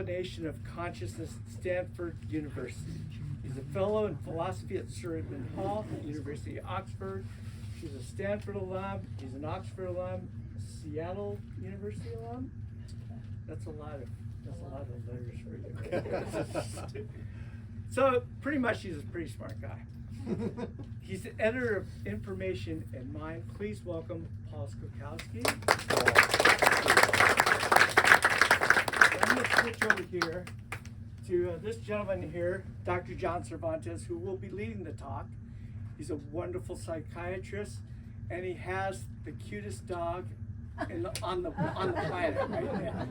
Combination of Consciousness at Stanford University. He's a fellow in philosophy at Cervantes Hall at University of Oxford. He's a Stanford alum. He's an Oxford alum, Seattle University alum. That's a lot of letters for you. So pretty much he's a pretty smart guy. He's the editor of Information and Mind. Please welcome Paul Skokowski. I'm going to switch over here to this gentleman here, Dr. John Cervantes, who will be leading the talk. He's a wonderful psychiatrist, and he has the cutest dog on the planet right now.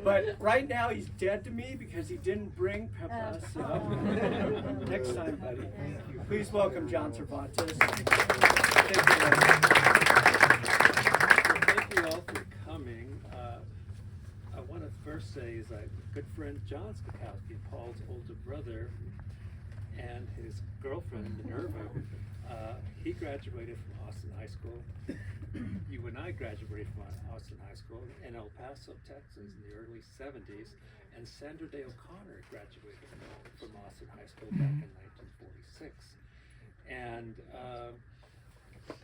But right now he's dead to me because he didn't bring Peppa. So next time, buddy. Please welcome John Cervantes. Thank you all for coming. I want to first say is a good friend John Skokowski, Paul's older brother, and his girlfriend Minerva. He graduated from Austin High School. You and I graduated from Austin High School in El Paso, Texas in the early 70s, and Sandra Day O'Connor graduated from Austin High School back in 1946. And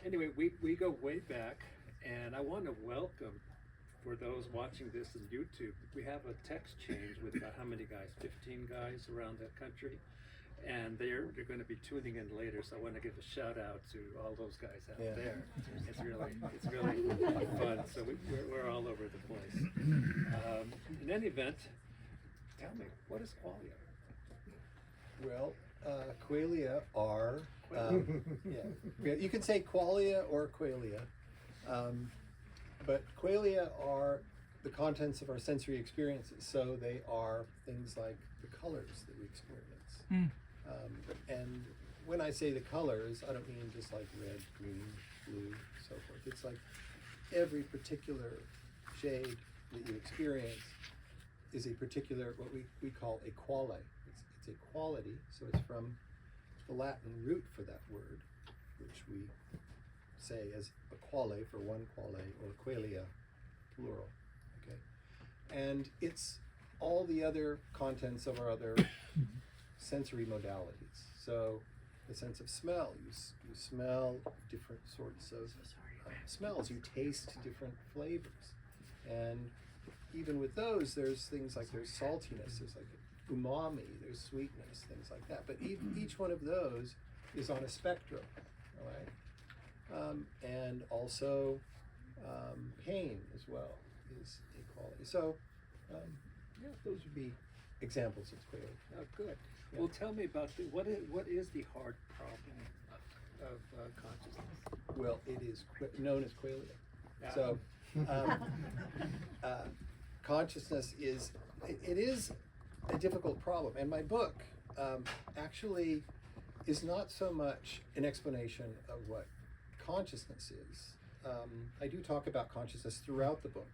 anyway, we go way back, and I want to welcome, for those watching this on YouTube, we have a text change with about how many guys? 15 guys around the country. And they're going to be tuning in later, so I want to give a shout out to all those guys out there. It's really fun. So we're all over the place. In any event, tell me, what is Qualia? Well, Qualia are you can say Qualia or Qualia, but Qualia are the contents of our sensory experiences. So they are things like the colors that we experience. And when I say the colors, I don't mean just like red, green, blue, so forth. It's like every particular shade that you experience is a particular, what we call a quale. It's a quality, so it's from the Latin root for that word, which we say as a quale for one quale, or qualia, plural, okay? And it's all the other contents of our other sensory modalities. So the sense of smell, you smell different sorts of smells, you taste different flavors. And even with those, there's things like there's saltiness, there's like umami, there's sweetness, things like that. But each one of those is on a spectrum, all right? And also pain as well is a quality. So those would be examples of qualia. Oh, good. Yeah. Well, tell me about what is the hard problem of consciousness? Well, it is known as qualia. So, consciousness is a difficult problem, and my book actually is not so much an explanation of what consciousness is. I do talk about consciousness throughout the book,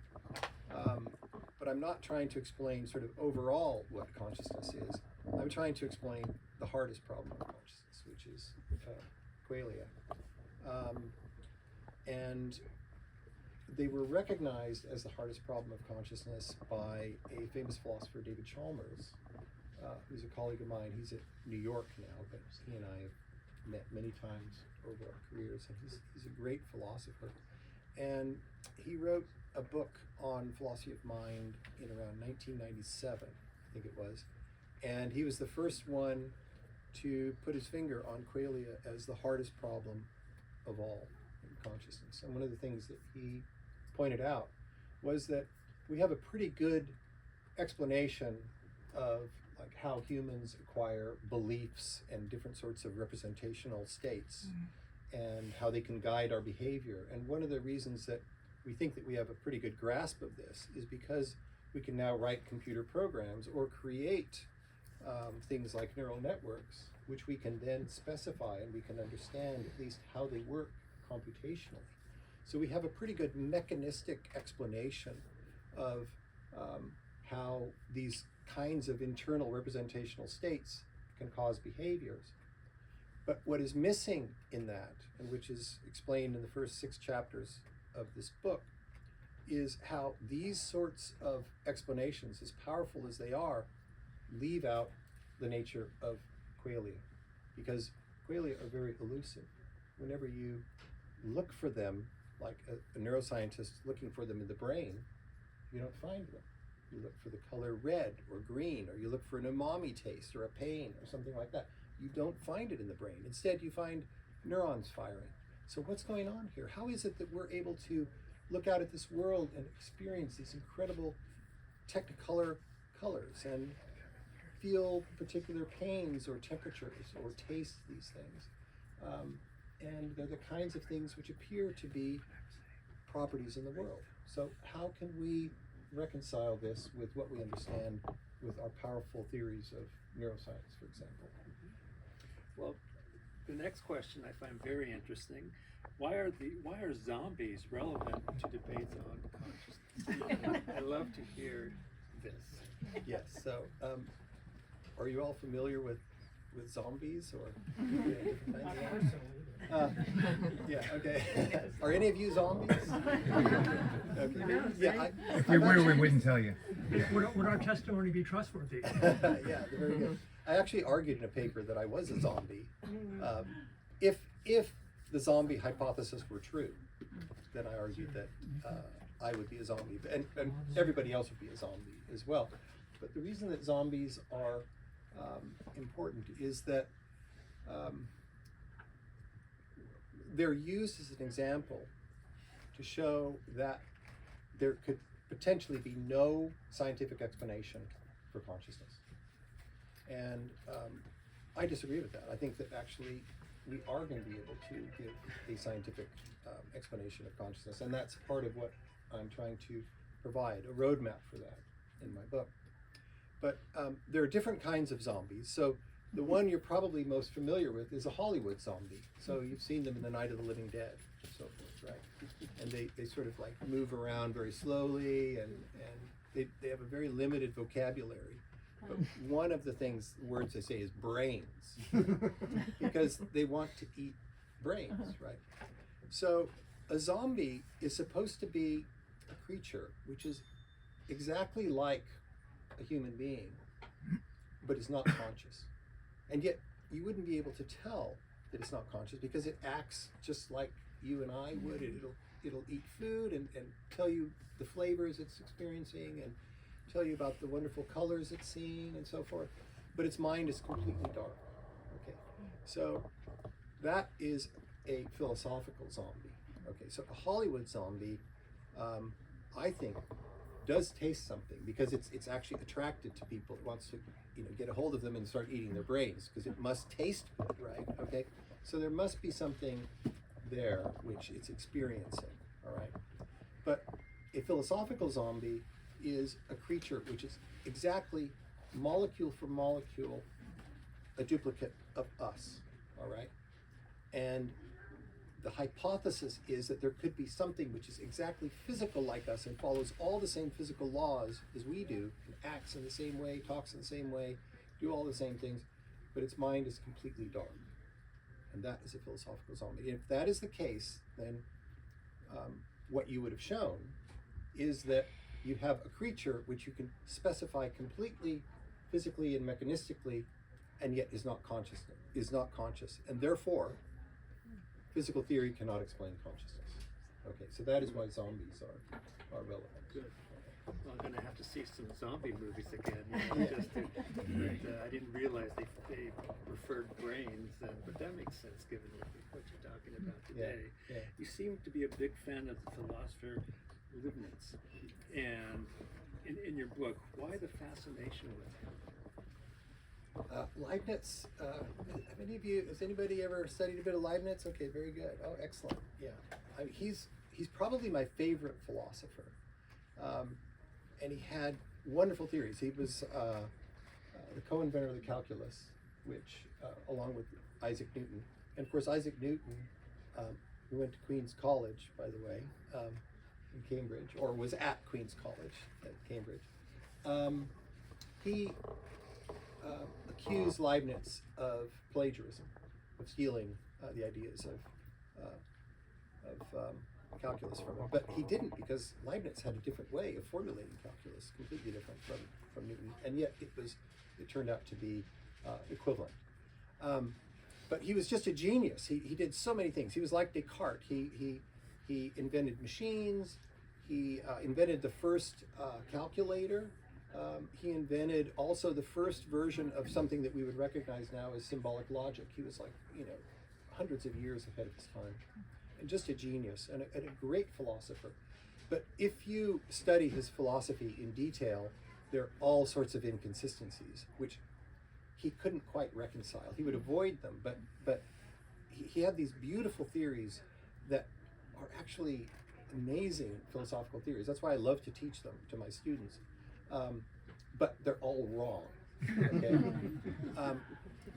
but I'm not trying to explain sort of overall what consciousness is. I'm trying to explain the hardest problem of consciousness, which is qualia. And they were recognized as the hardest problem of consciousness by a famous philosopher, David Chalmers, who's a colleague of mine. He's at New York now, but he and I have met many times over our careers, and he's a great philosopher. And he wrote a book on philosophy of mind in around 1997, I think it was. And he was the first one to put his finger on qualia as the hardest problem of all in consciousness. And one of the things that he pointed out was that we have a pretty good explanation of like how humans acquire beliefs and different sorts of representational states and how they can guide our behavior. And one of the reasons that we think that we have a pretty good grasp of this is because we can now write computer programs or create things like neural networks, which we can then specify and we can understand at least how they work computationally. So we have a pretty good mechanistic explanation of how these kinds of internal representational states can cause behaviors. But what is missing in that, and which is explained in the first 6 chapters of this book, is how these sorts of explanations, as powerful as they are, leave out the nature of qualia, because qualia are very elusive. Whenever you look for them, like a neuroscientist looking for them in the brain, you don't find them. You look for the color red or green, or you look for an umami taste or a pain or something like that. You don't find it in the brain. Instead, you find neurons firing. So what's going on here? How is it that we're able to look out at this world and experience these incredible technicolor colors and feel particular pains or temperatures or taste these things? And they're the kinds of things which appear to be properties in the world. So how can we reconcile this with what we understand with our powerful theories of neuroscience, for example? Well, the next question I find very interesting. Why are zombies relevant to debates on consciousness? I love to hear this. Yes, so are you all familiar with zombies or different kinds of yeah, okay. Are any of you zombies? Okay. Yeah, If we were, we wouldn't tell you. Would our testimony be trustworthy? yeah, they're very good. I actually argued in a paper that I was a zombie. If the zombie hypothesis were true, then I argued that I would be a zombie, and everybody else would be a zombie as well. But the reason that zombies are important is that they're used as an example to show that there could potentially be no scientific explanation for consciousness. And I disagree with that. I think that actually we are going to be able to give a scientific explanation of consciousness, and that's part of what I'm trying to provide, a roadmap for that in my book. But there are different kinds of zombies. So the one you're probably most familiar with is a Hollywood zombie. So you've seen them in The Night of the Living Dead and so forth, right? And they sort of like move around very slowly, and they have a very limited vocabulary. But one of the words they say is brains, because they want to eat brains, right? So a zombie is supposed to be a creature which is exactly like a human being, but is not conscious. And yet you wouldn't be able to tell that it's not conscious, because it acts just like you and I would. It'll eat food and tell you the flavors it's experiencing and tell you about the wonderful colors it's seeing and so forth. But its mind is completely dark. Okay, so that is a philosophical zombie. Okay, so a Hollywood zombie, I think, does taste something, because it's actually attracted to people. It wants to, get a hold of them and start eating their brains, because it must taste good, right? Okay, so there must be something there which it's experiencing. All right, but a philosophical zombie is a creature which is exactly molecule for molecule a duplicate of us. All right, and the hypothesis is that there could be something which is exactly physical like us and follows all the same physical laws as we do, and acts in the same way, talks in the same way, do all the same things, but its mind is completely dark. And that is a philosophical zombie. If that is the case, then what you would have shown is that you have a creature which you can specify completely physically and mechanistically, and yet is not conscious, and therefore physical theory cannot explain consciousness. Okay, so that is why zombies are relevant. Good. Well, I'm going to have to see some zombie movies again. I didn't realize they preferred brains, but that makes sense given what you're talking about today. Yeah. You seem to be a big fan of the philosopher Leibniz, and in your book, why the fascination with him? Leibniz, has anybody ever studied a bit of Leibniz? Okay, very good. Oh, excellent. Yeah, he's probably my favorite philosopher, and he had wonderful theories. He was the co-inventor of the calculus, which, along with Isaac Newton, and of course Isaac Newton, who went to Queen's College, by the way, in Cambridge, or was at Queen's College at Cambridge. He accused Leibniz of plagiarism, of stealing the ideas of calculus from it. But he didn't, because Leibniz had a different way of formulating calculus, completely different from Newton, and yet it turned out to be equivalent. But he was just a genius. He did so many things. He was like Descartes. He invented machines. He invented the first calculator. He invented also the first version of something that we would recognize now as symbolic logic. He was like, hundreds of years ahead of his time, and just a genius and a great philosopher. But if you study his philosophy in detail, there are all sorts of inconsistencies, which he couldn't quite reconcile. He would avoid them, but he had these beautiful theories that are actually amazing philosophical theories. That's why I love to teach them to my students. But they're all wrong. Okay?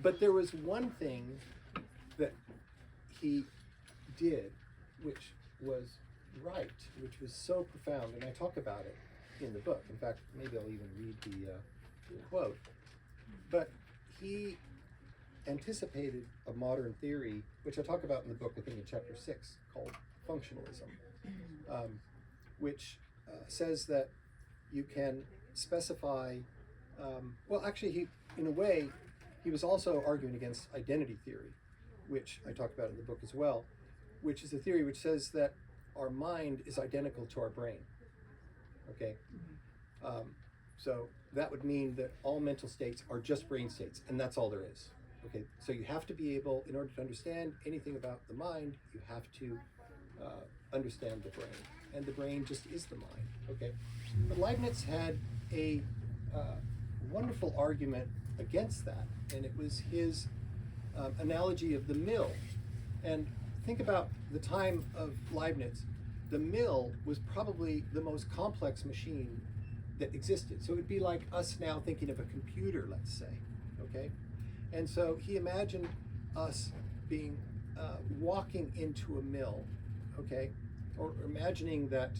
But there was one thing that he did which was right, which was so profound, and I talk about it in the book. In fact, maybe I'll even read the quote. But he anticipated a modern theory, which I talk about in the book, I think in chapter 6, called functionalism, which says that you can specify, in a way, he was also arguing against identity theory, which I talk about in the book as well, which is a theory which says that our mind is identical to our brain, okay? So that would mean that all mental states are just brain states, and that's all there is, okay? So you have to be able, in order to understand anything about the mind, you have to understand the brain, and the brain just is the mind, okay? But Leibniz had a wonderful argument against that, and it was his analogy of the mill. And think about the time of Leibniz. The mill was probably the most complex machine that existed. So it would be like us now thinking of a computer, let's say, okay? And so he imagined us being walking into a mill, okay? Or imagining that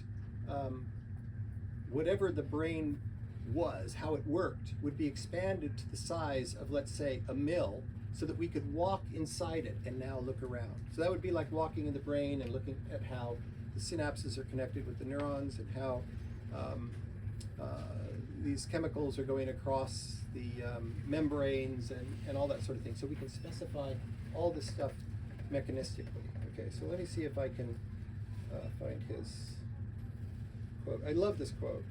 whatever the brain was, how it worked, would be expanded to the size of, let's say, a mill, so that we could walk inside it and now look around. So that would be like walking in the brain and looking at how the synapses are connected with the neurons, and how these chemicals are going across the membranes and all that sort of thing. So we can specify all this stuff mechanistically. Okay, so let me see if I can find his quote. I love this quote.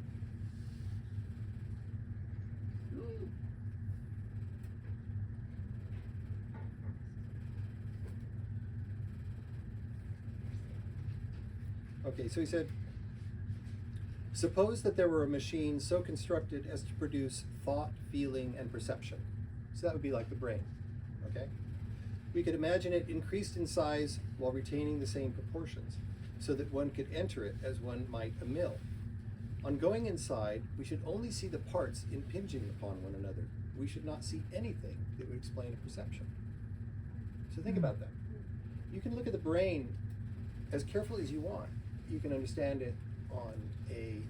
Okay, so he said, suppose that there were a machine so constructed as to produce thought, feeling, and perception. So that would be like the brain, okay? We could imagine it increased in size while retaining the same proportions, so that one could enter it as one might a mill. On going inside, we should only see the parts impinging upon one another. We should not see anything that would explain a perception. So think about that. You can look at the brain as carefully as you want. You can understand it on a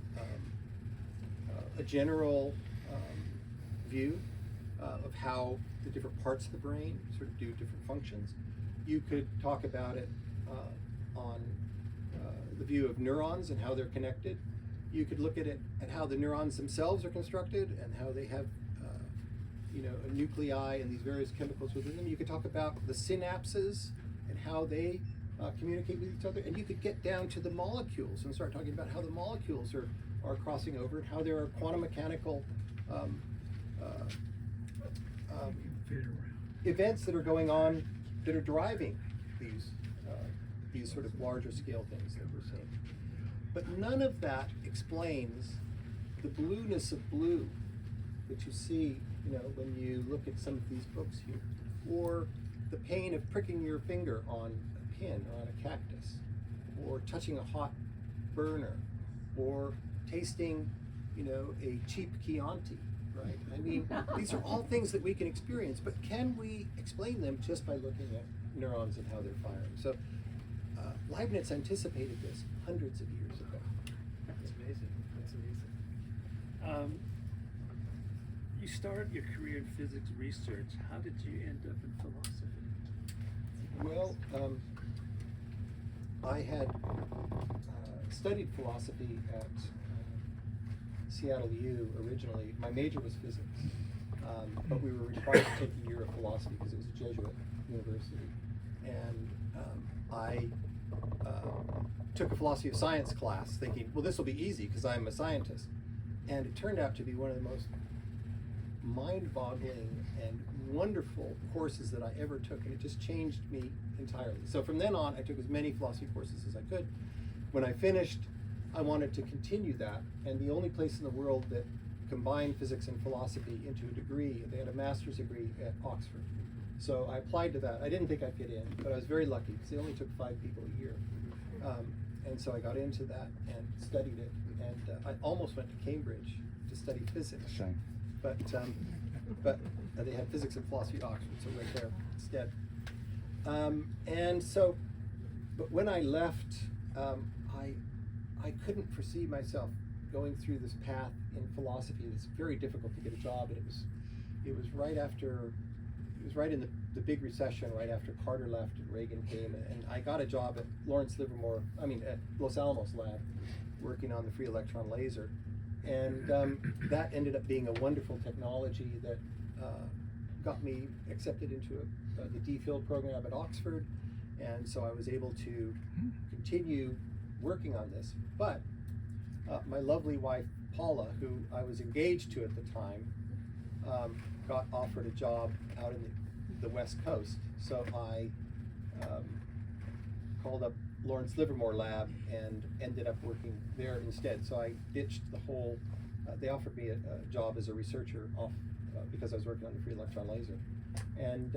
general view of how the different parts of the brain sort of do different functions. You could talk about it on the view of neurons and how they're connected. You could look at it at how the neurons themselves are constructed and how they have a nuclei and these various chemicals within them. You could talk about the synapses and how they communicate with each other, and you could get down to the molecules and start talking about how the molecules are crossing over, and how there are quantum mechanical events that are going on that are driving these sort of larger scale things that we're seeing. But none of that explains the blueness of blue that you see, when you look at some of these books here, or the pain of pricking your finger on a pin or on a cactus, or touching a hot burner, or tasting, a cheap Chianti, right? I mean, these are all things that we can experience, but can we explain them just by looking at neurons and how they're firing? So Leibniz anticipated this hundreds of years ago. That's amazing. That's amazing. You started your career in physics research. How did you end up in philosophy? Well, I had studied philosophy at Seattle U originally. My major was physics, but we were required to take a year of philosophy because it was a Jesuit university. And I took a philosophy of science class thinking, well, this will be easy because I'm a scientist. And it turned out to be one of the most mind-boggling and wonderful courses that I ever took, and it just changed me entirely. So from then on, I took as many philosophy courses as I could. When I finished, I wanted to continue that, and the only place in the world that combined physics and philosophy into a degree, they had a master's degree at Oxford. So I applied to that. I didn't think I'd get in, but I was very lucky because they only took 5 people a year. And so I got into that and studied it, and I almost went to Cambridge to study physics. Shame. But they had physics and philosophy at Oxford, so right there instead. And so, but when I left, I couldn't foresee myself going through this path in philosophy. It's very difficult to get a job, and it was right after, it was right in the big recession, right after Carter left and Reagan came, and I got a job at at Los Alamos lab, working on the free electron laser. And that ended up being a wonderful technology that got me accepted into the DPhil program at Oxford. And so I was able to continue working on this. But my lovely wife, Paula, who I was engaged to at the time, got offered a job out in the West Coast. So I called up Lawrence Livermore Lab and ended up working there instead. So I ditched the whole, they offered me a job as a researcher because I was working on the free electron laser. And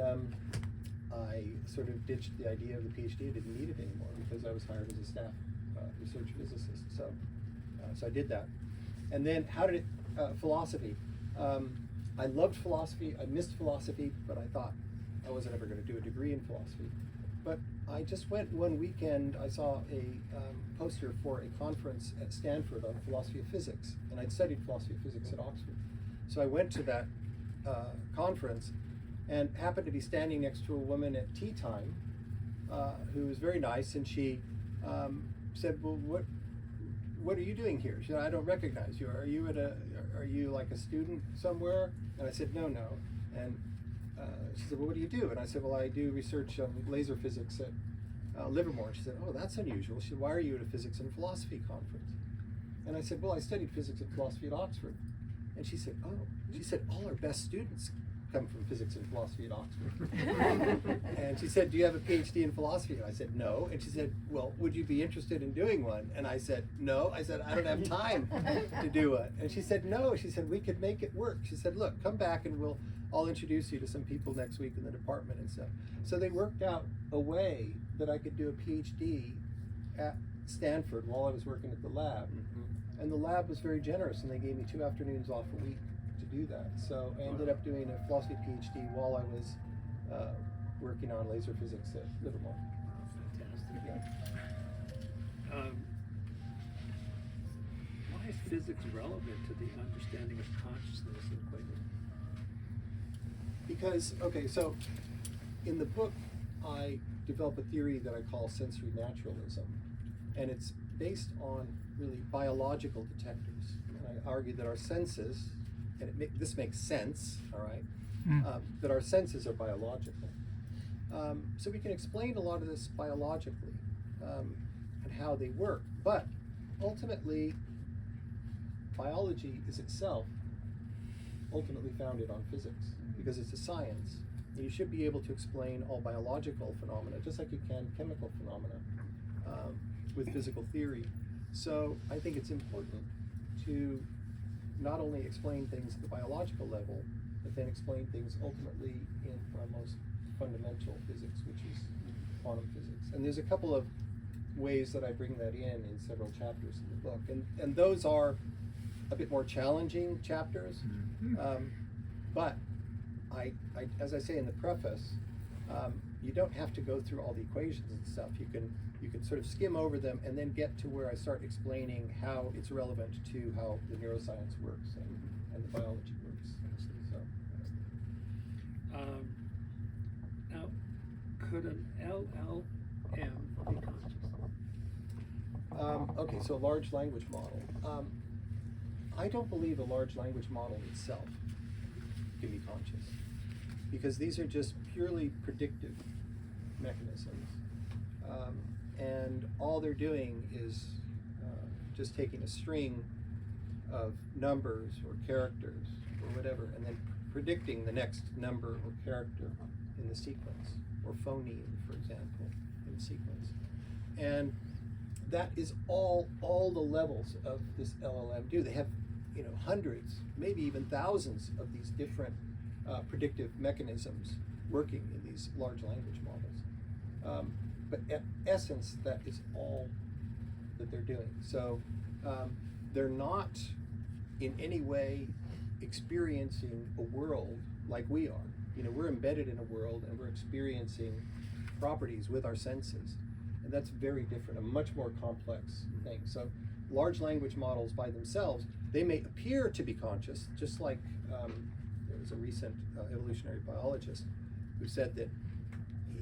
I sort of ditched the idea of the PhD. I didn't need it anymore because I was hired as a staff research physicist. So I did that. And then philosophy. I loved philosophy. I missed philosophy, but I thought I wasn't ever going to do a degree in philosophy. But I just went one weekend, I saw a poster for a conference at Stanford on philosophy of physics, and I'd studied philosophy of physics at Oxford. So I went to that conference and happened to be standing next to a woman at tea time who was very nice, and she said, well, what are you doing here? She said, I don't recognize you. Are you like a student somewhere? And I said, no. And she said, well, what do you do? And I said, well, I do research on laser physics at Livermore. She said, oh, that's unusual. She said, why are you at a physics and philosophy conference? And I said, well, I studied physics and philosophy at Oxford. And she said, oh, she said, all our best students come from physics and philosophy at Oxford. And she said, do you have a PhD in philosophy? And I said, no. And she said, well, would you be interested in doing one? And I said, no. I said, I don't have time to do it. And she said, no. She said, we could make it work. She said, look, come back and I'll introduce you to some people next week in the department and stuff. So they worked out a way that I could do a PhD at Stanford while I was working at the lab. And the lab was very generous, and they gave me 2 afternoons off a week to do that. So I ended up doing a philosophy PhD while I was working on laser physics at Livermore. Fantastic. Why is physics relevant to the understanding of consciousness in Qualia? Because, okay, so in the book, I develop a theory that I call sensory naturalism, and it's based on really biological detectors. And I argue that our senses, and this makes sense, all right, that our senses are biological. So we can explain a lot of this biologically and how they work, but ultimately, biology is itself ultimately founded on physics because it's a science. And you should be able to explain all biological phenomena just like you can chemical phenomena with physical theory. So I think it's important to not only explain things at the biological level, but then explain things ultimately in our most fundamental physics, which is quantum physics. And there's a couple of ways that I bring that in several chapters in the book. And those are a bit more challenging chapters. But I, as I say in the preface, you don't have to go through all the equations and stuff. You can sort of skim over them and then get to where I start explaining how it's relevant to how the neuroscience works and the biology works. So. Now, could an LLM be conscious? Okay, so large language model. I don't believe a large language model itself can be conscious, because these are just purely predictive mechanisms, and all they're doing is just taking a string of numbers or characters or whatever, and then predicting the next number or character in the sequence, or phoneme, for example, in the sequence. And that is all the levels of this LLM do. They have, hundreds, maybe even thousands of these different predictive mechanisms working in these large language models. But at essence, that is all that they're doing. So they're not in any way experiencing a world like we are. We're embedded in a world and we're experiencing properties with our senses. And that's very different, a much more complex thing. So large language models by themselves, they may appear to be conscious, just like there was a recent evolutionary biologist who said that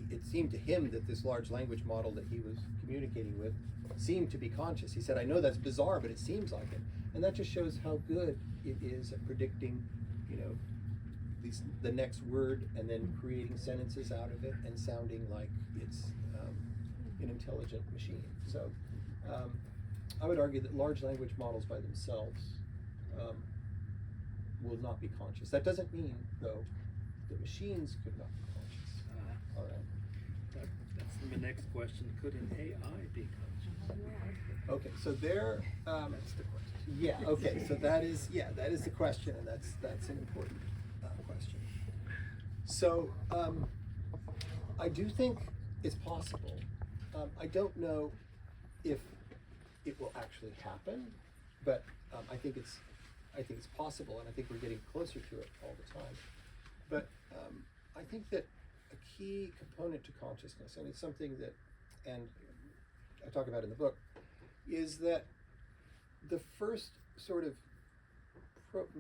it seemed to him that this large language model that he was communicating with seemed to be conscious. He said, I know that's bizarre, but it seems like it. And that just shows how good it is at predicting, the next word, and then creating sentences out of it and sounding like it's an intelligent machine. So I would argue that large language models by themselves will not be conscious. That doesn't mean, though, that machines could not be conscious. All right. That's my next question. Could an AI be conscious? Okay, so there. That's the question. Yeah. Okay. So that is the question, and that's an important question. So I do think it's possible. I don't know if it will actually happen, but I think it's possible, and I think we're getting closer to it all the time. But I think that a key component to consciousness, and it's something that, and I talk about in the book, is that the first sort of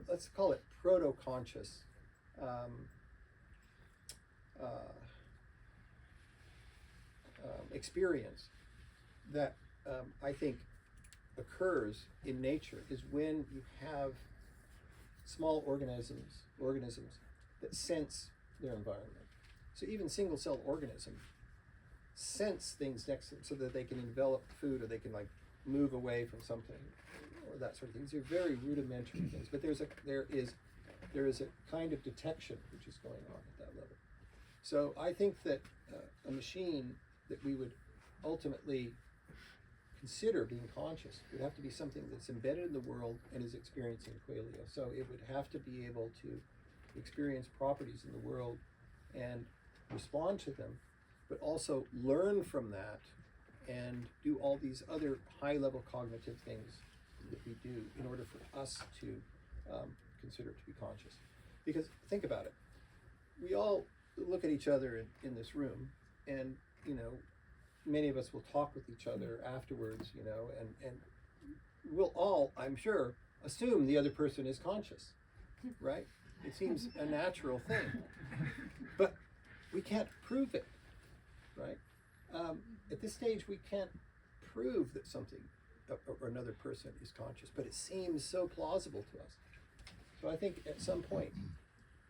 let's call it proto-conscious experience that I think occurs in nature is when you have small organisms that sense their environment. So even single-cell organisms sense things next to them so that they can envelop food, or they can move away from something, or that sort of thing. These are very rudimentary things, but there is a kind of detection which is going on at that level. So I think that a machine that we would ultimately consider being conscious would have to be something that's embedded in the world and is experiencing qualia. So it would have to be able to experience properties in the world and respond to them, but also learn from that and do all these other high-level cognitive things that we do in order for us to consider it to be conscious. Because think about it, we all look at each other in this room, and many of us will talk with each other afterwards, and we'll all, I'm sure, assume the other person is conscious, right? It seems a natural thing, but we can't prove it, right? At this stage, we can't prove that something or another person is conscious, but it seems so plausible to us. So I think at some point,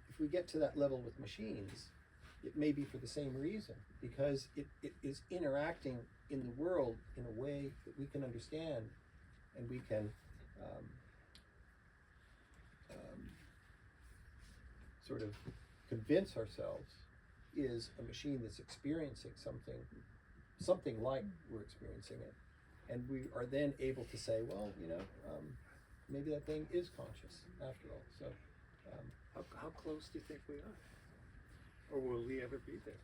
if we get to that level with machines, it may be for the same reason, because it is interacting in the world in a way that we can understand, and we can sort of convince ourselves is a machine that's experiencing something like we're experiencing it. And we are then able to say, well, maybe that thing is conscious after all. So how close do you think we are? Or will we ever be there?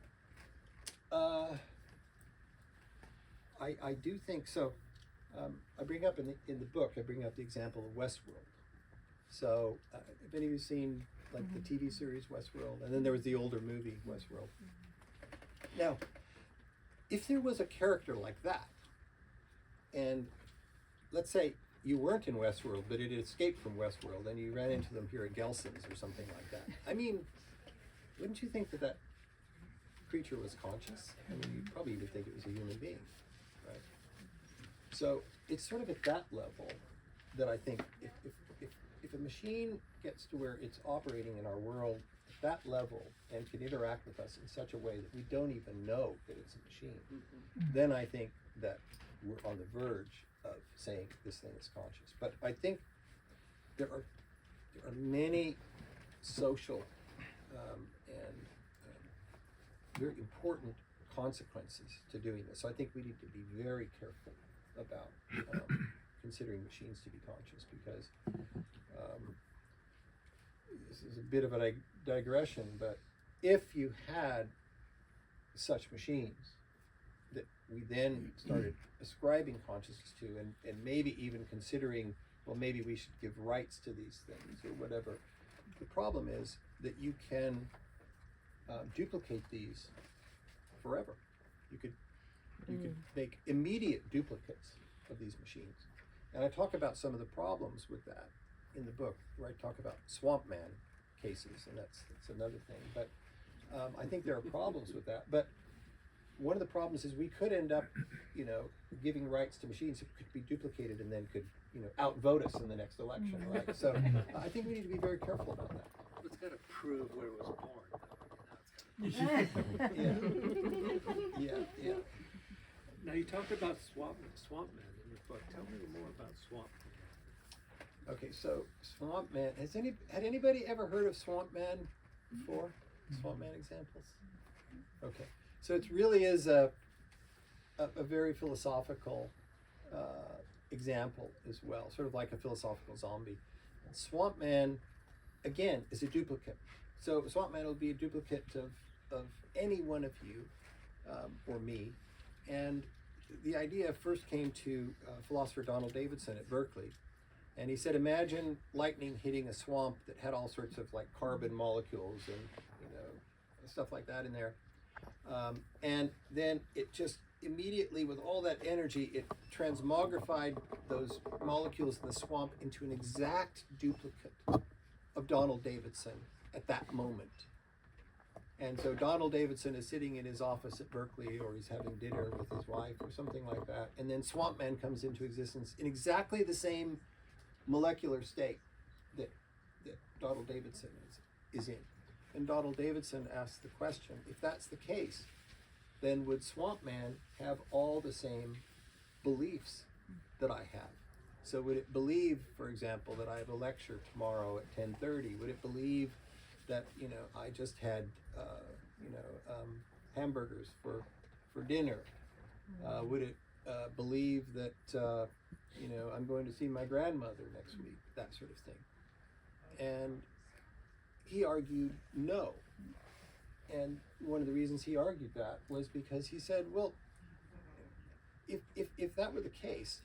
I do think so. I bring up in the book, I bring up the example of Westworld. So if any of you seen the TV series Westworld, and then there was the older movie Westworld. Now, if there was a character like that, and let's say you weren't in Westworld, but it had escaped from Westworld, and you ran into them here at Gelson's or something like that. I mean, wouldn't you think that creature was conscious? I mean, you probably would think it was a human being, right? So it's sort of at that level that I think if a machine gets to where it's operating in our world at that level and can interact with us in such a way that we don't even know that it's a machine, then I think that we're on the verge of saying this thing is conscious. But I think there are many social and very important consequences to doing this. So I think we need to be very careful about considering machines to be conscious, because this is a bit of a digression, but if you had such machines that we then started ascribing consciousness to, and maybe even considering, well, maybe we should give rights to these things or whatever, the problem is that you can duplicate these forever. You could make immediate duplicates of these machines. And I talk about some of the problems with that in the book, where I talk about swamp man cases, and that's another thing. But I think there are problems with that. But one of the problems is we could end up, giving rights to machines that could be duplicated and then could, outvote us in the next election, right? So I think we need to be very careful about that. It's got to prove where it was born, though. Yeah. Now, you talked about swamp man in your book. Tell me more about swamp man. Okay, so swamp man. Had anybody ever heard of swamp man before? Swamp man examples? Okay, so it really is a very philosophical example as well, sort of like a philosophical zombie. Swamp man, again, is a duplicate. So swamp man will be a duplicate of any one of you or me. And the idea first came to philosopher Donald Davidson at Berkeley. And he said, imagine lightning hitting a swamp that had all sorts of like carbon molecules and stuff like that in there. And then it just immediately, with all that energy, it transmogrified those molecules in the swamp into an exact duplicate of Donald Davidson at that moment. And so Donald Davidson is sitting in his office at Berkeley, or he's having dinner with his wife or something like that. And then Swamp Man comes into existence in exactly the same molecular state that Donald Davidson is in. And Donald Davidson asks the question, if that's the case, then would Swamp Man have all the same beliefs that I have? So would it believe, for example, that I have a lecture tomorrow at 10:30? Would it believe that I just had hamburgers for dinner? Would it believe that I'm going to see my grandmother next week? That sort of thing. And he argued no. And one of the reasons he argued that was because he said, well, if that were the case,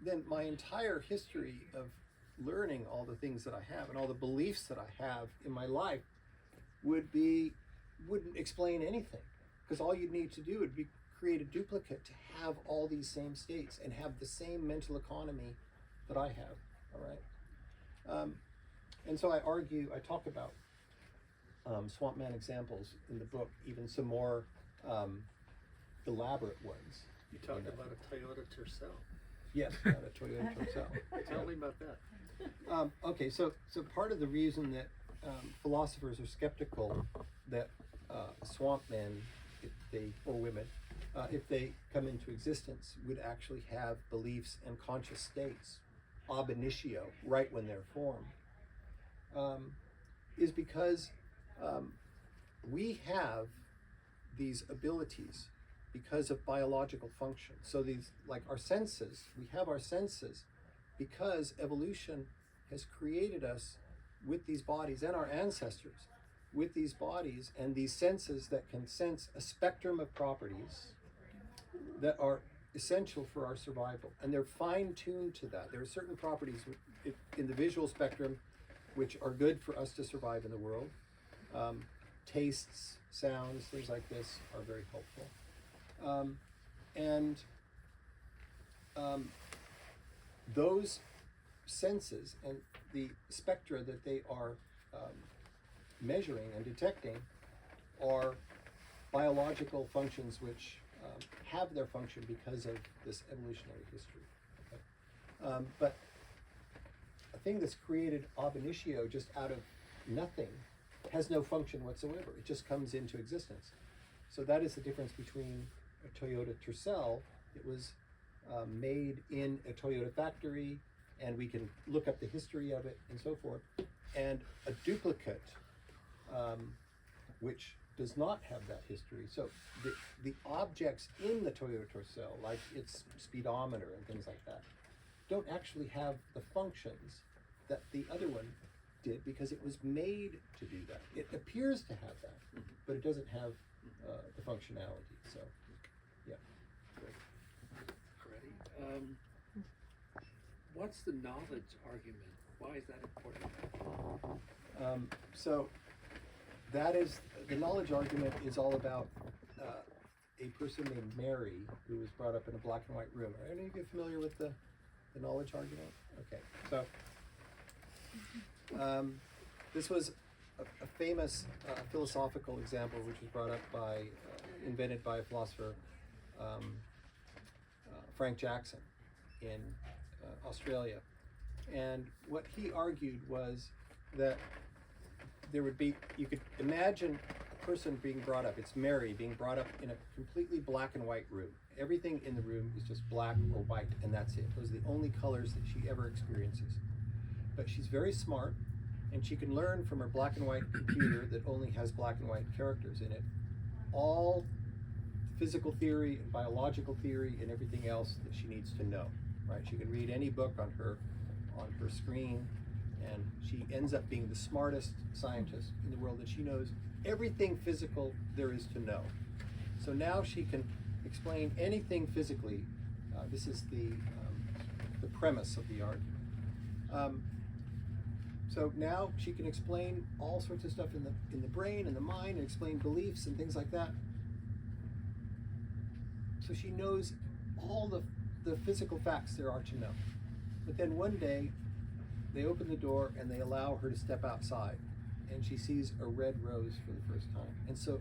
then my entire history of learning all the things that I have and all the beliefs that I have in my life wouldn't explain anything, because all you'd need to do would be create a duplicate to have all these same states and have the same mental economy that I have. All right. And so I talk about swamp man examples in the book, even some more elaborate ones. You talked about a Toyota Tercel. Yes, not a Toyota Tercel. Tell me about that. Okay, so part of the reason that philosophers are skeptical that swamp men, or women, if they come into existence, would actually have beliefs and conscious states ab initio, right when they're formed, is because we have these abilities because of biological function. So these, like our senses, we have our senses because evolution has created us with these bodies, and our ancestors with these bodies and these senses that can sense a spectrum of properties that are essential for our survival. And they're fine-tuned to that. There are certain properties in the visual spectrum which are good for us to survive in the world. Tastes, sounds, things like this are very helpful. Those senses and the spectra that they are measuring and detecting are biological functions which have their function because of this evolutionary history. Okay? But a thing that's created ab initio, just out of nothing, has no function whatsoever. It just comes into existence. So that is the difference between a Toyota Tercel. It was made in a Toyota factory, and we can look up the history of it and so forth, and a duplicate, which does not have that history. So the objects in the Toyota Tercel, like its speedometer and things like that, don't actually have the functions that the other one did, because it was made to do that. It appears to have that, but it doesn't have the functionality. So, yeah. Alrighty. What's the knowledge argument? Why is that important? So that is, the knowledge argument is all about a person named Mary, who was brought up in a black and white room. Are any of you familiar with the knowledge argument? Okay, so this was a famous philosophical example, which was brought up by, invented by a philosopher, Frank Jackson in Australia. And what he argued was that there would be, you could imagine a person being brought up, it's Mary being brought up in a completely black and white room. Everything in the room is just black or white, and that's it. Those are the only colors that she ever experiences. But she's very smart, and she can learn from her black and white computer that only has black and white characters in it, all physical theory and biological theory and everything else that she needs to know, right? She can read any book on her screen, and she ends up being the smartest scientist in the world, that she knows everything physical there is to know. So now she can explain anything physically. This is the premise of the argument. So now she can explain all sorts of stuff in the brain and the mind, and explain beliefs and things like that. So she knows all the physical facts there are to know. But then one day, they open the door and they allow her to step outside, and she sees a red rose for the first time. And so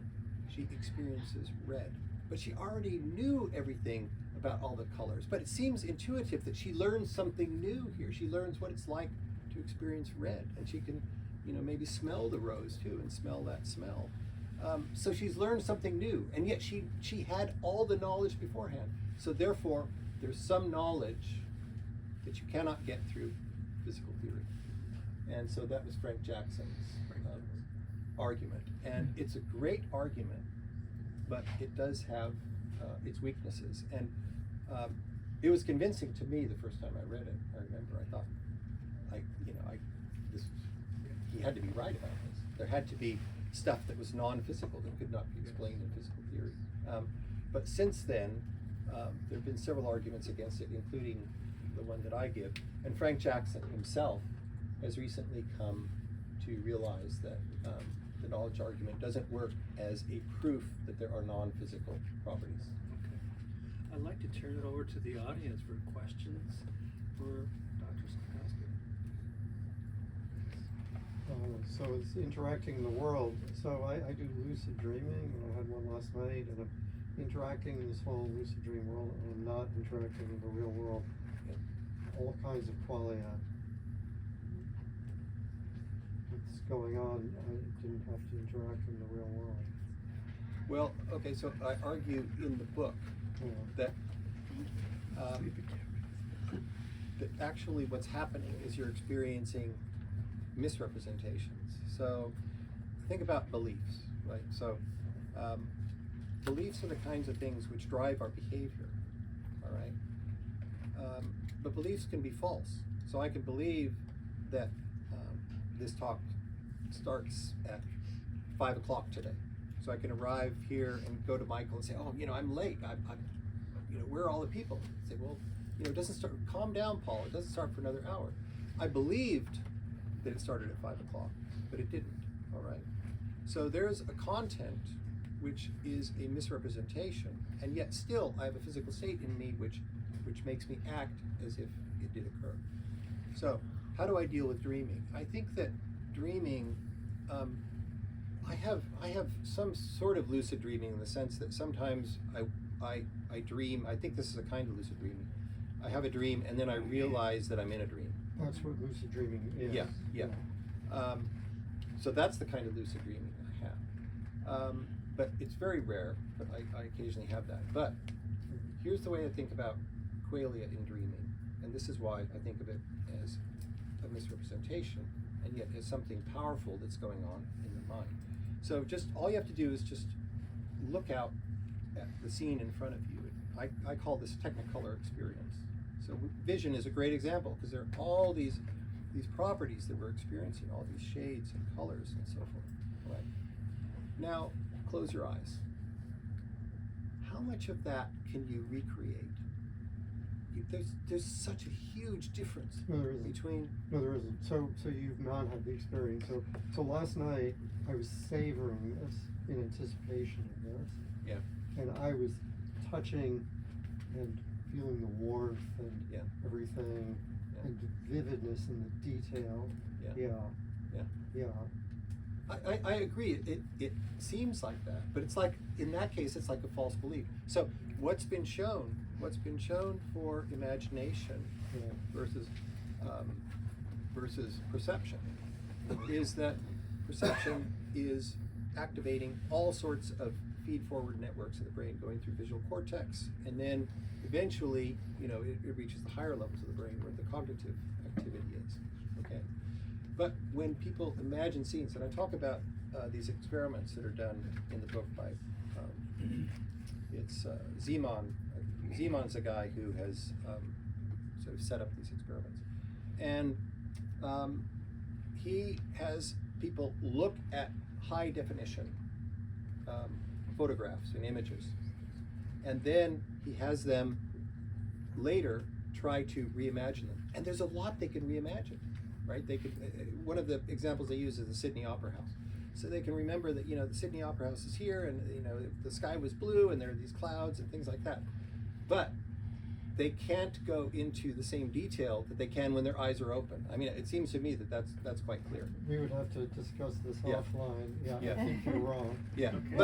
she experiences red. But she already knew everything about all the colors. But it seems intuitive that she learns something new here. She learns what it's like to experience red, and she can, maybe smell the rose too, and smell that smell. So she's learned something new, and yet she had all the knowledge beforehand. So therefore, there's some knowledge that you cannot get through physical theory. And so that was Frank Jackson's argument. And it's a great argument, but it does have its weaknesses. And it was convincing to me the first time I read it. I remember I thought, he had to be right about this. There had to be stuff that was non-physical that could not be explained in physical theory. But since then, there have been several arguments against it, including the one that I give. And Frank Jackson himself has recently come to realize that the knowledge argument doesn't work as a proof that there are non-physical properties. Okay. I'd like to turn it over to the audience for questions for Dr. Skokowski. So it's interacting in the world. So I do lucid dreaming, and I had one last night, and I'm interacting in this whole lucid dream world, and I'm not interacting in the real world. All kinds of qualia that's going on. I didn't have to interact in the real world. Well, okay, so I argue in the book that that actually what's happening is you're experiencing misrepresentations. So think about beliefs, right? So beliefs are the kinds of things which drive our behavior, all right? But beliefs can be false. So I can believe that this talk starts at 5 o'clock today. So I can arrive here and go to Michael and say, oh, I'm late. I'm where are all the people? Say, well, it doesn't start, calm down, Paul. It doesn't start for another hour. I believed that it started at 5 o'clock, but it didn't, all right? So there's a content which is a misrepresentation, and yet still I have a physical state in me which makes me act as if it did occur. So how do I deal with dreaming? I think that dreaming, I have some sort of lucid dreaming, in the sense that sometimes I dream. I think this is a kind of lucid dreaming, I have a dream and then I realize that I'm in a dream. That's what lucid dreaming is. Yeah. So that's the kind of lucid dreaming I have. But it's very rare, but I occasionally have that. But here's the way I think about qualia in dreaming, and this is why I think of it as a misrepresentation, and yet as something powerful that's going on in the mind. So just all you have to do is just look out at the scene in front of you. I call this technicolor experience. So vision is a great example because there are all these properties that we're experiencing, all these shades and colors and so forth. Right? Now, close your eyes. How much of that can you recreate? There's such a huge difference No, there isn't. between. No, there isn't. So you've not had the experience. So last night I was savoring this in anticipation of this. Yeah. And I was touching and feeling the warmth and Yeah. everything, Yeah. and the vividness and the detail. Yeah. Yeah. I agree. It seems like that, but it's like in that case, it's like a false belief. So what's been shown for imagination Yeah. versus perception is that perception is activating all sorts of feed-forward networks of the brain going through visual cortex, and then eventually, it reaches the higher levels of the brain where the cognitive activity is. Okay. But when people imagine scenes, and I talk about these experiments that are done in the book by, it's Zeman. Zeman's a guy who has sort of set up these experiments. And he has people look at high definition photographs and images. And then he has them later try to reimagine them. And there's a lot they can reimagine. Right? They could. One of the examples they use is the Sydney Opera House. So they can remember that the Sydney Opera House is here, and the sky was blue, and there are these clouds and things like that. But they can't go into the same detail that they can when their eyes are open. I mean, it seems to me that that's quite clear. We would have to discuss this Yeah. offline. Yeah, Yeah. I think you're wrong. Yeah. Okay.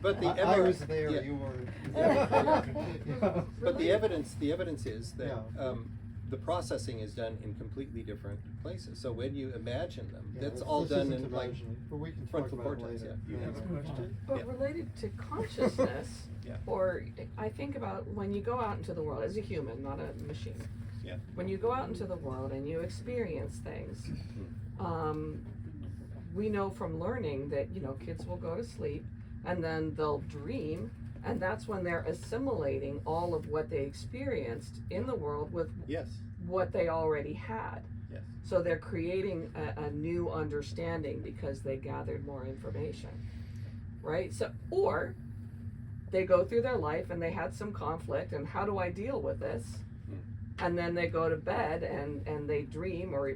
But the I was evidence. there. Yeah. You weren't. Yeah. But the evidence is that Yeah. the processing is done in completely different places. So when you imagine them, Yeah, that's this- all this done isn't in like imagining, but we can talk frontal about it cortex. later. You have a question? But Yeah. related to consciousness, Yeah. or I think about when you go out into the world as a human, not a machine. Yeah. When you go out into the world and you experience things, we know from learning that kids will go to sleep and then they'll dream, and that's when they're assimilating all of what they experienced in the world with Yes. what they already had. Yes. So they're creating a new understanding because they gathered more information, right? So, or they go through their life and they had some conflict, and how do I deal with this? And then they go to bed and they dream, or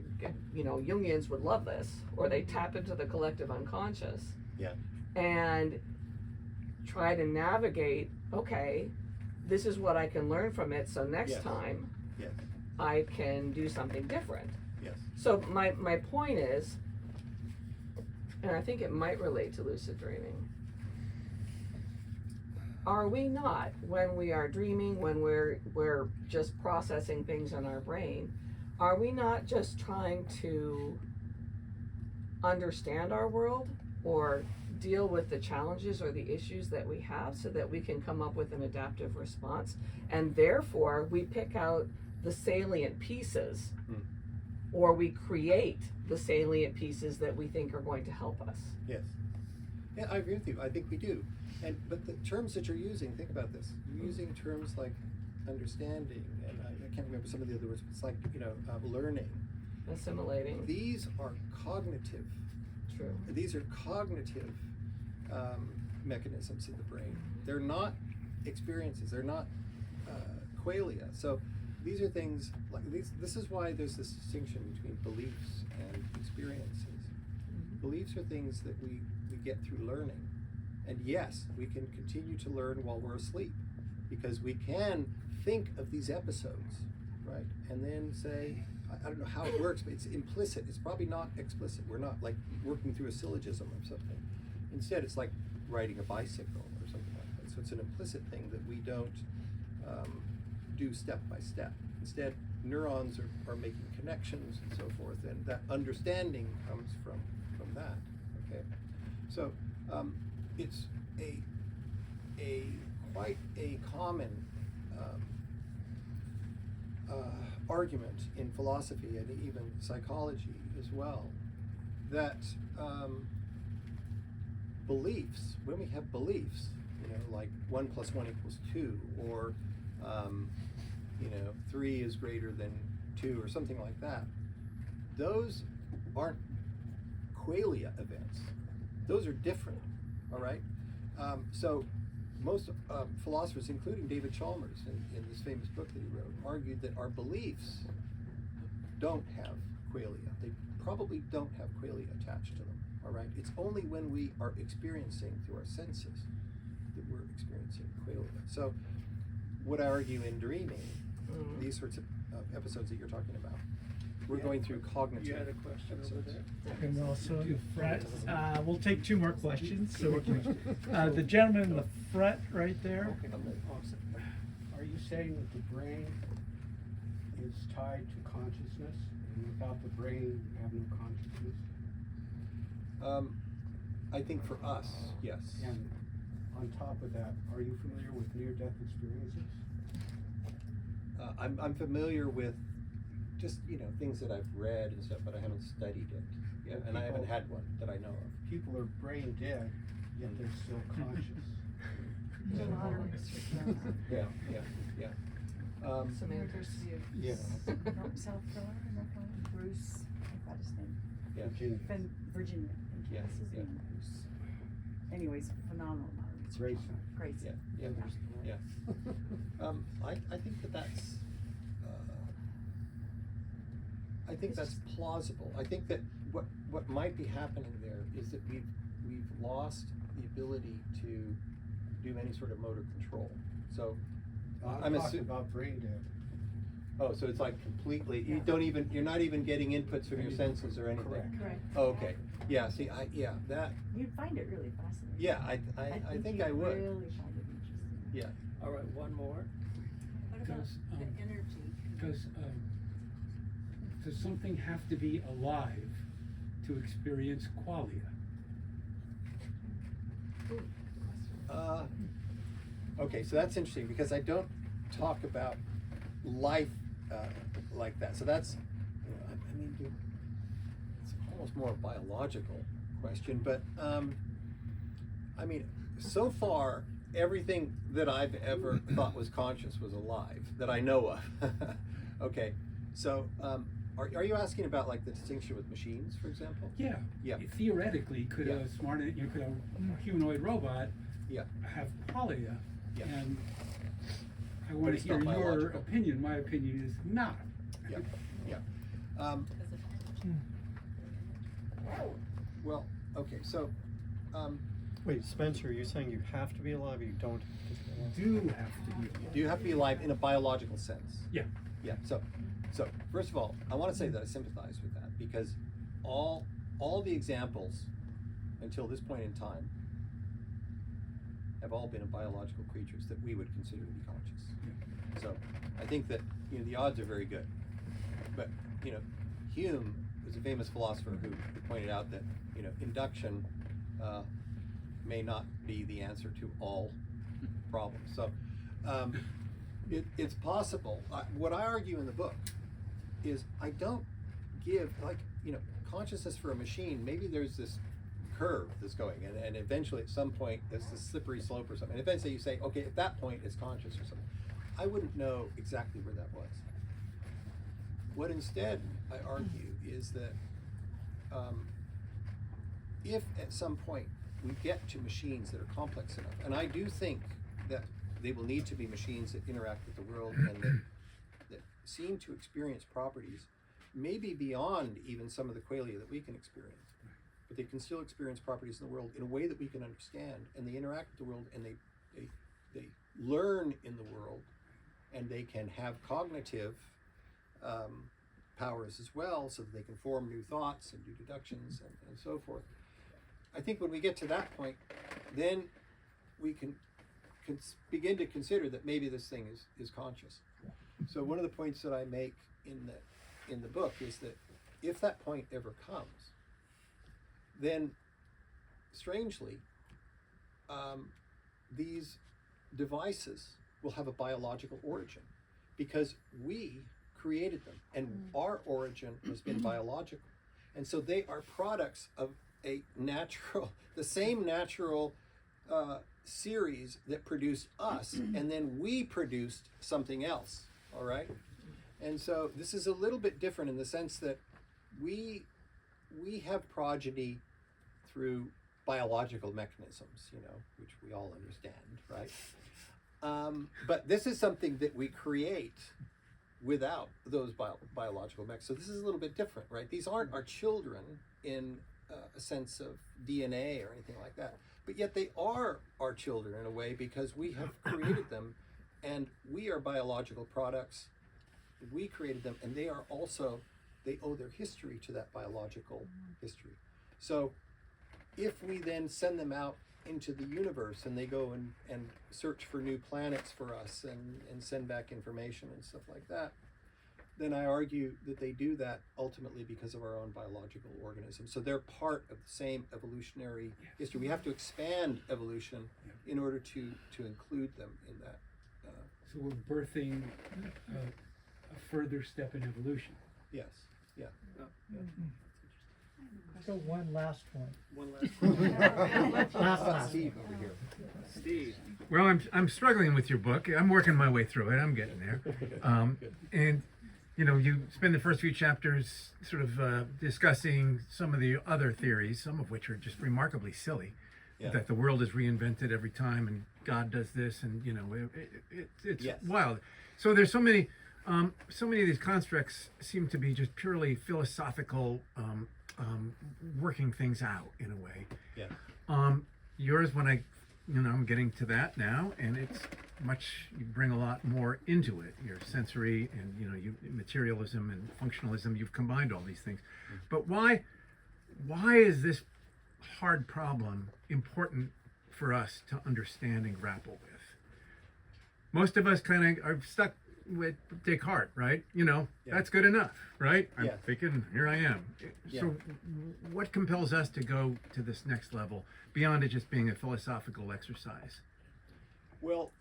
Jungians would love this, or they tap into the collective unconscious. Yeah. And try to navigate, okay, this is what I can learn from it, so next Yes. time Yes. I can do something different. Yes. So my point is, and I think it might relate to lucid dreaming, are we not, when we are dreaming, when we're just processing things in our brain, are we not just trying to understand our world or deal with the challenges or the issues that we have so that we can come up with an adaptive response? And therefore we pick out the salient pieces, or we create the salient pieces that we think are going to help us. Yes. Yeah, I agree with you. I think we do. But the terms that you're using, think about this. You're using terms like understanding, and I can't remember some of the other words. But it's like learning. Assimilating. These are cognitive. True. These are cognitive mechanisms in the brain. They're not experiences. They're not qualia. So these are things like these. This is why there's this distinction between beliefs and experiences. Beliefs are things that we get through learning. And yes, we can continue to learn while we're asleep, because we can think of these episodes, right? And then say, I don't know how it works, but it's implicit. It's probably not explicit. We're not like working through a syllogism or something. Instead, it's like riding a bicycle or something like that. So it's an implicit thing that we don't do step by step. Instead, neurons are making connections and so forth, and that understanding comes from that. Okay, so it's a quite a common argument in philosophy and even psychology as well, that beliefs, when we have beliefs, like 1 + 1 = 2, or 3 is greater than 2, or something like that, those aren't qualia events. Those are different, all right? So most philosophers, including David Chalmers in this famous book that he wrote, argued that our beliefs don't have qualia. They probably don't have qualia attached to them, all right? It's only when we are experiencing through our senses that we're experiencing qualia. So what I argue in dreaming, these sorts of episodes that you're talking about, we're going through cognitive You had a question over episodes. there? And also in the front, we'll take 2 more questions. So we can, the gentleman in the front right there. Awesome. Are you saying that the brain is tied to consciousness, and without the brain, you have no consciousness? I think for us, yes. And on top of that, are you familiar with near-death experiences? I'm familiar with just things that I've read and stuff, but I haven't studied it. Yeah, and I haven't had one that I know of. People are brain dead, yet they're still conscious. Yeah. Samantha's view. Yeah. South Carolina, Bruce, I forgot his name. Yeah. Virginia. Yeah, What's his yeah. name? Bruce. Anyways, phenomenal knowledge. Great. Great. Yeah. I think that's. I think that's plausible. I think that what might be happening there is that we've lost the ability to do any sort of motor control. So I'm talking about brain dead. Oh, so it's like completely. You're not even getting inputs from your senses or anything. Correct. Oh, okay. Yeah. See, that. You'd find it really fascinating. Yeah, I think I would. Really find it interesting. Yeah. All right, one more. What about Does, the energy? Does something have to be alive to experience qualia? Okay, so that's interesting because I don't talk about life like that. So that's, it's almost more a biological question. But so far, everything that I've ever thought was conscious was alive that I know of. Okay, so are you asking about like the distinction with machines, for example? Yeah. Yeah. Theoretically, could a humanoid robot Yeah. have qualia? Yeah. And I want to it's hear not your biological. opinion. My opinion is not. Yeah. Yeah. Because of energy. Well, okay, so. Wait, Spencer, you're saying you have to be alive or you don't have to be alive? Do have to be. Do you have to be alive in a biological sense? Yeah. Yeah. So first of all, I want to say that I sympathize with that because all the examples until this point in time have all been of biological creatures that we would consider to be conscious. So I think that the odds are very good. But Hume was a famous philosopher who pointed out that induction may not be the answer to all problems. So it's possible. What I argue in the book is I don't give consciousness for a machine. Maybe there's this curve that's going, and eventually at some point there's this slippery slope or something. And eventually you say, okay, at that point it's conscious or something. I wouldn't know exactly where that was. What instead I argue is that if at some point we get to machines that are complex enough, and I do think that they will need to be machines that interact with the world and that seem to experience properties maybe beyond even some of the qualia that we can experience. But they can still experience properties in the world in a way that we can understand, and they interact with the world, and they learn in the world, and they can have cognitive powers as well, so that they can form new thoughts and do deductions and so forth. I think when we get to that point, then we can begin to consider that maybe this thing is conscious. So one of the points that I make in the book is that if that point ever comes, then strangely, these devices will have a biological origin because we created them, and our origin has been biological, and so they are products of the same natural series that produced us, and then we produced something else. All right, and so this is a little bit different in the sense that we have progeny through biological mechanisms, which we all understand, right? But this is something that we create without those biological mechanisms. So this is a little bit different, right? These aren't our children in a sense of DNA or anything like that, but yet they are our children in a way because we have created them, and we are biological products. We created them, and they owe their history to that biological history. So if we then send them out into the universe and they go and search for new planets for us and send back information and stuff like that, then I argue that they do that ultimately because of our own biological organism. So they're part of the same evolutionary history. We have to expand evolution in order to include them in that. So we're birthing a further step in evolution. Yes, yeah. So one last one. One last Last. Steve over here. Steve. Well, I'm struggling with your book. I'm working my way through it. I'm getting there. And you spend the first few chapters sort of discussing some of the other theories, some of which are just remarkably silly. Yeah. That the world is reinvented every time, and God does this, and it's wild. So there's so many of these constructs seem to be just purely philosophical, working things out in a way. Yeah. Yours, when I'm getting to that now, and it's you bring a lot more into it. Your sensory and materialism and functionalism. You've combined all these things, but why is this hard problem important for us to understand and grapple with? Most of us kind of are stuck with Descartes, right? That's good enough, right? I'm thinking, here I am. So what compels us to go to this next level beyond it just being a philosophical exercise? Well,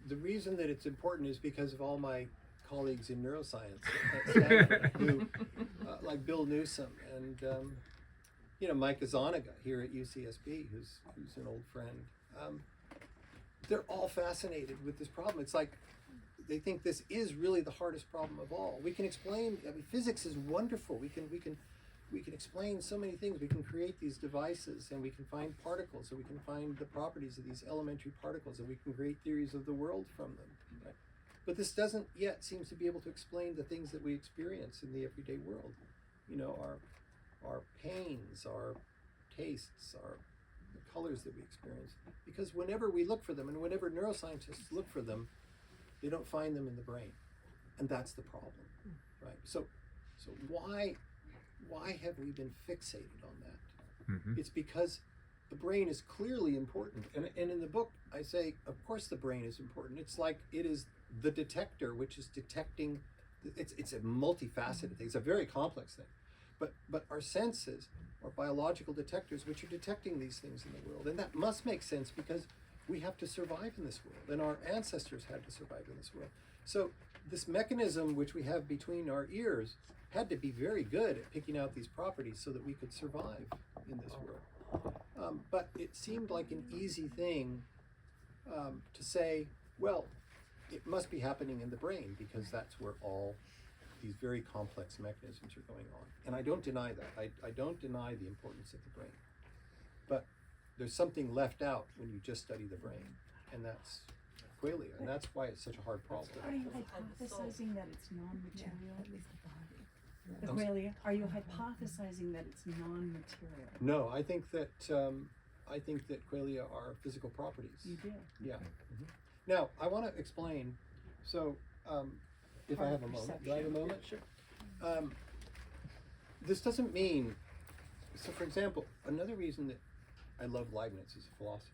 the reason that it's important is because of all my colleagues in neuroscience at Stanford who, like Bill Newsom and Mike Azanaga here at UCSB, who's an old friend. They're all fascinated with this problem. It's like they think this is really the hardest problem of all. We can explain. Physics is wonderful. We can explain so many things. We can create these devices, and we can find particles, and we can find the properties of these elementary particles, and we can create theories of the world from them. Right? But this doesn't yet seem to be able to explain the things that we experience in the everyday world. Our pains, our tastes, the colors that we experience. Because whenever we look for them, and whenever neuroscientists look for them, they don't find them in the brain, and that's the problem, right? So why have we been fixated on that? Mm-hmm. It's because the brain is clearly important, and in the book I say, of course the brain is important. It's like it is the detector, which is detecting. It's a multifaceted thing. It's a very complex thing. But our senses are biological detectors which are detecting these things in the world. And that must make sense because we have to survive in this world, and our ancestors had to survive in this world. So this mechanism which we have between our ears had to be very good at picking out these properties so that we could survive in this world. But it seemed like an easy thing to say, well, it must be happening in the brain because that's where all these very complex mechanisms are going on. And I don't deny that. I don't deny the importance of the brain. But there's something left out when you just study the brain, and that's Qualia, and that's why it's such a hard problem. Are you hypothesizing that it's non-material? The Qualia, are you hypothesizing that it's non-material? No, I think that Qualia are physical properties. You do? Yeah. Mm-hmm. Now, I want to explain, so if I have a moment. Do I have a moment? Sure. This doesn't mean, so for example, another reason that I love Leibniz as a philosopher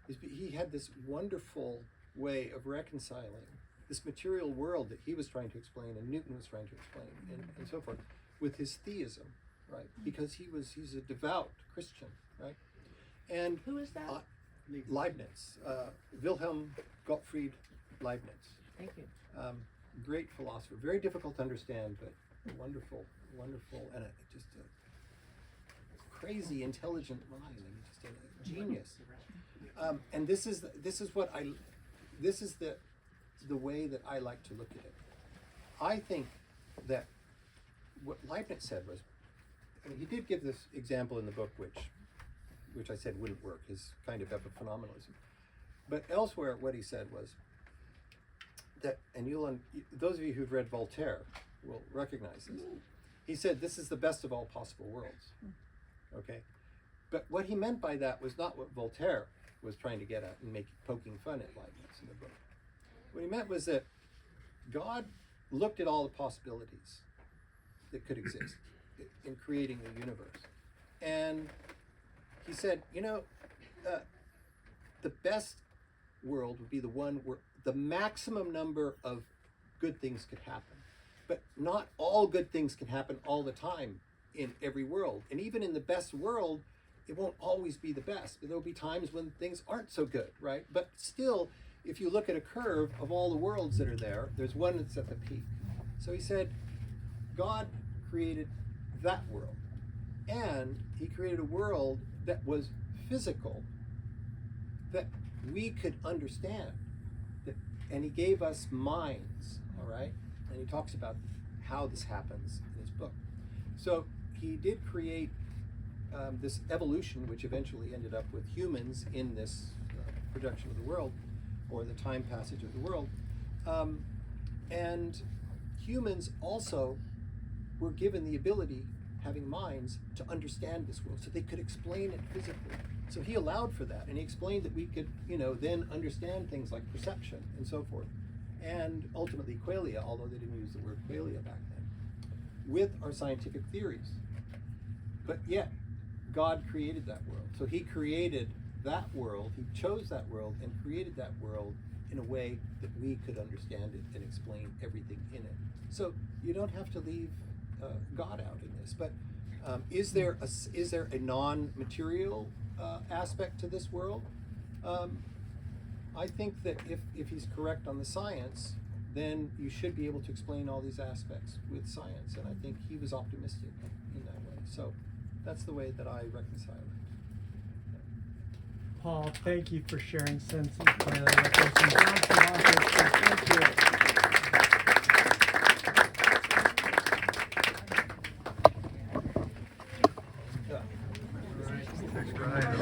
is he had this wonderful way of reconciling this material world that he was trying to explain and Newton was trying to explain and so forth with his theism, right? Because he's a devout Christian, right? And Who is that? Leibniz, Wilhelm Gottfried Leibniz. Thank you. Great philosopher, very difficult to understand, but wonderful, and just a crazy, intelligent mind, and just a genius. And this is the way that I like to look at it. I think that what Leibniz said was, I mean, he did give this example in the book, which I said wouldn't work, his kind of epiphenomenalism. But elsewhere, what he said was that, and those of you who've read Voltaire will recognize this. He said, this is the best of all possible worlds. Okay? But what he meant by that was not what Voltaire was trying to get at and poking fun at Leibniz in the book. What he meant was that God looked at all the possibilities that could exist in creating the universe. And he said, the best world would be the one where the maximum number of good things could happen. But not all good things can happen all the time in every world. And even in the best world, it won't always be the best. There'll be times when things aren't so good, right? But still, if you look at a curve of all the worlds that are there, there's one that's at the peak. So he said, God created that world. And he created a world that was physical, that we could understand. And he gave us minds, all right? And he talks about how this happens in his book. So he did create this evolution, which eventually ended up with humans in this production of the world, or the time passage of the world. And humans also were given the ability, having minds, to understand this world, so they could explain it physically. So he allowed for that, and he explained that we could, then understand things like perception and so forth, and ultimately qualia, although they didn't use the word qualia back then, with our scientific theories. But yet, God created that world. So he created that world, he chose that world and created that world in a way that we could understand it and explain everything in it. So you don't have to leave God out in this. But is there a non-material aspect to this world? I think that if he's correct on the science, then you should be able to explain all these aspects with science. And I think he was optimistic in that way. So that's the way that I reconcile it. Paul, thank you for sharing Sense and Qualia with us. And John Cervantes, thank you.